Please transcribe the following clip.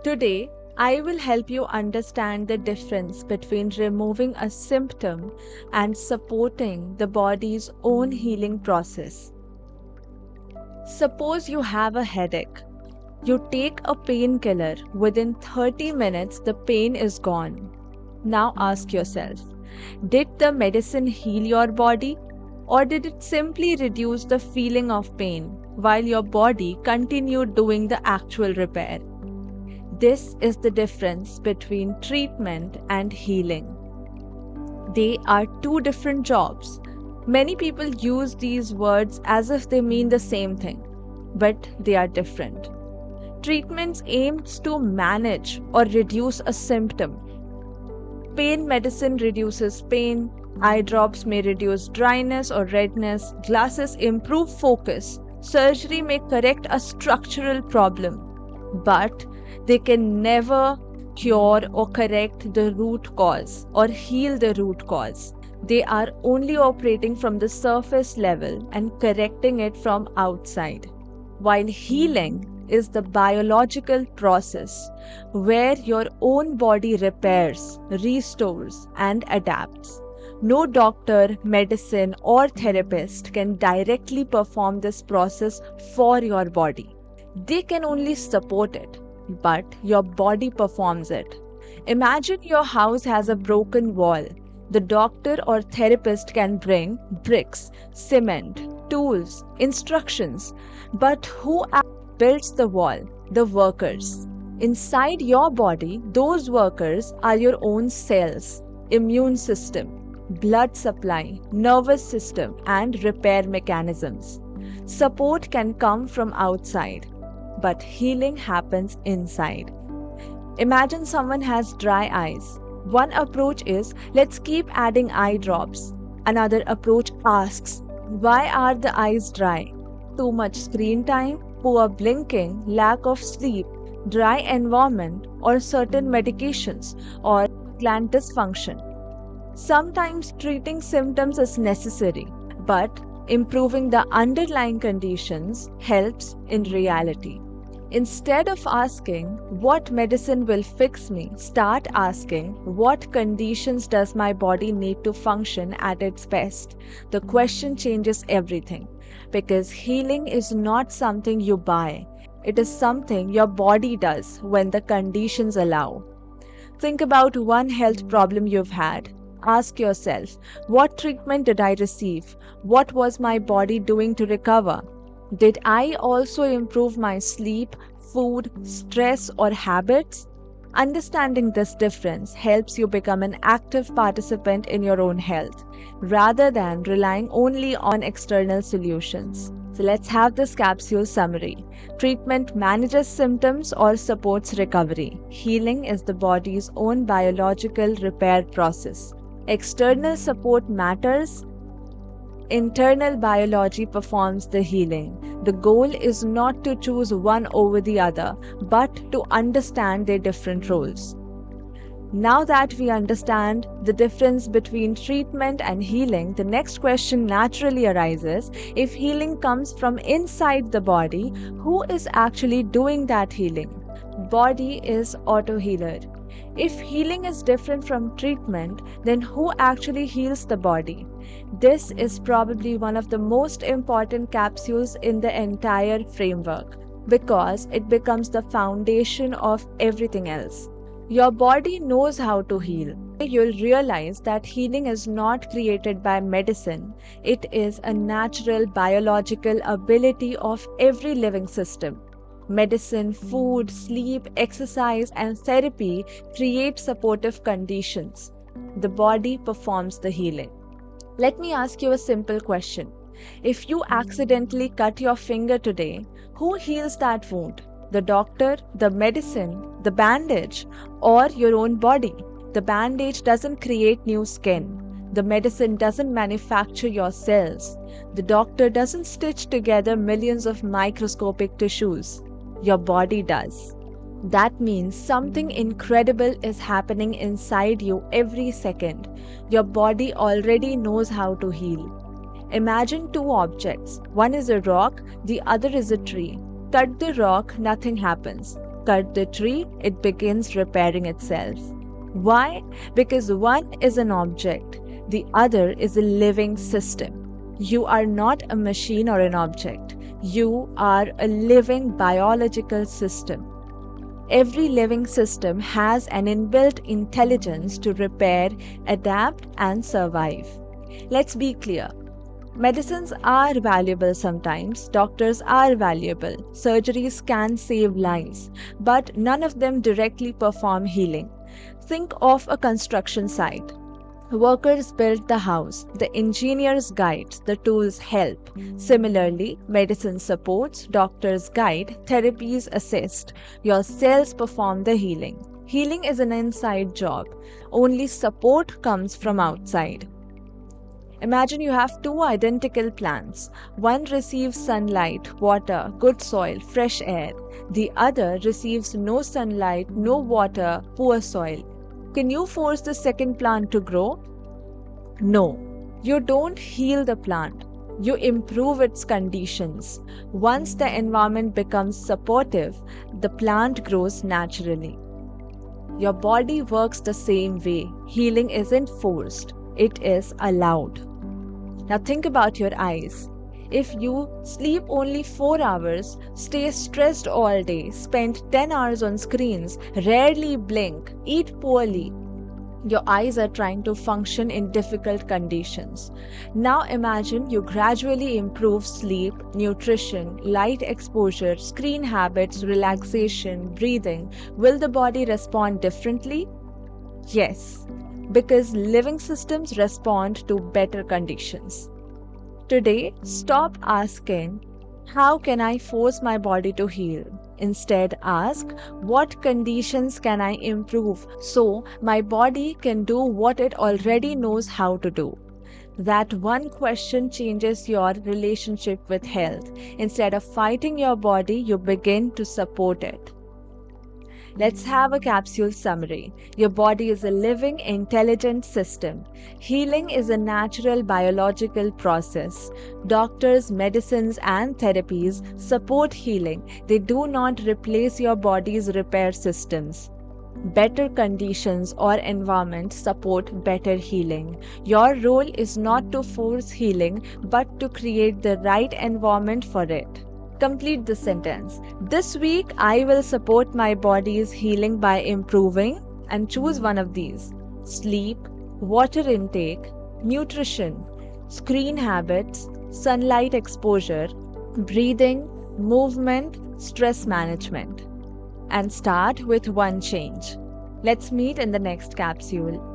Today, I will help you understand the difference between removing a symptom and supporting the body's own healing process. Suppose you have a headache. You take a painkiller, within 30 minutes the pain is gone. Now ask yourself, did the medicine heal your body, or did it simply reduce the feeling of pain while your body continued doing the actual repair? This is the difference between treatment and healing. They are two different jobs. Many people use these words as if they mean the same thing, but they are different. Treatments aims to manage or reduce a symptom. Pain medicine reduces pain, eye drops may reduce dryness or redness, glasses improve focus, surgery may correct a structural problem, but they can never cure or correct the root cause or heal the root cause. They are only operating from the surface level and correcting it from outside. While healing is the biological process where your own body repairs, restores, and adapts. No doctor, medicine, or therapist can directly perform this process for your body. They can only support it, but your body performs it. Imagine your house has a broken wall. The doctor or therapist can bring bricks, cement, tools, instructions, but who builds the wall? The workers. Inside your body, those workers are your own cells, immune system, blood supply, nervous system, and repair mechanisms. Support can come from outside, but healing happens inside. Imagine someone has dry eyes. One approach is, let's keep adding eye drops. Another approach asks, why are the eyes dry? Too much screen time, poor blinking, lack of sleep, dry environment, or certain medications, or gland dysfunction. Sometimes treating symptoms is necessary, but improving the underlying conditions helps in reality. Instead of asking, what medicine will fix me, start asking, what conditions does my body need to function at its best? The question changes everything, because healing is not something you buy. It is something your body does when the conditions allow. Think about one health problem you've had. Ask yourself, what treatment did I receive? What was my body doing to recover? Did I also improve my sleep, food, stress, or habits? Understanding this difference helps you become an active participant in your own health, rather than relying only on external solutions. So let's have this capsule summary. Treatment manages symptoms or supports recovery. Healing is the body's own biological repair process. External support matters. Internal biology performs the healing. The goal is not to choose one over the other, but to understand their different roles. Now that we understand the difference between treatment and healing, the next question naturally arises: if healing comes from inside the body, who is actually doing that healing? Body is auto-healer. If healing is different from treatment, then who actually heals the body? This is probably one of the most important capsules in the entire framework, because it becomes the foundation of everything else. Your body knows how to heal. You'll realize that healing is not created by medicine. It is a natural biological ability of every living system. Medicine, food, sleep, exercise, and therapy create supportive conditions. The body performs the healing. Let me ask you a simple question. If you accidentally cut your finger today, who heals that wound? The doctor, the medicine, the bandage, or your own body? The bandage doesn't create new skin. The medicine doesn't manufacture your cells. The doctor doesn't stitch together millions of microscopic tissues. Your body does. That means something incredible is happening inside you every second. Your body already knows how to heal. Imagine two objects. One is a rock, the other is a tree. Cut the rock, nothing happens. cut the tree, it begins repairing itself. Why? Because one is an object, the other is a living system. You are not a machine or an object. You are a living biological system. Every living system has an inbuilt intelligence to repair, adapt, and survive. Let's be clear. Medicines are valuable sometimes, doctors are valuable, surgeries can save lives, but none of them directly perform healing. Think of a construction site. Workers build the house, the engineers guide, the tools help. Similarly, medicine supports, doctors guide, therapies assist. Your cells perform the healing. Healing is an inside job. Only support comes from outside. Imagine you have two identical plants. One receives sunlight, water, good soil, fresh air. The other receives no sunlight, no water, poor soil. Can you force the second plant to grow? No. You don't heal the plant. You improve its conditions. Once the environment becomes supportive, the plant grows naturally. Your body works the same way. Healing isn't forced, it is allowed. Now think about your eyes. If you sleep only 4 hours, stay stressed all day, spend 10 hours on screens, rarely blink, eat poorly, your eyes are trying to function in difficult conditions. Now imagine you gradually improve sleep, nutrition, light exposure, screen habits, relaxation, breathing. Will the body respond differently? Yes, because living systems respond to better conditions. Today, stop asking, how can I force my body to heal? Instead, ask, what conditions can I improve so my body can do what it already knows how to do? That one question changes your relationship with health. Instead of fighting your body, you begin to support it. Let's have a capsule summary. Your body is a living, intelligent system. Healing is a natural biological process. Doctors, medicines, and therapies support healing. They do not replace your body's repair systems. Better conditions or environment support better healing. Your role is not to force healing, but to create the right environment for it. Complete the sentence. This week, I will support my body's healing by improving, and choose one of these: sleep, water intake, nutrition, screen habits, sunlight exposure, breathing, movement, stress management. And start with one change. Let's meet in the next capsule.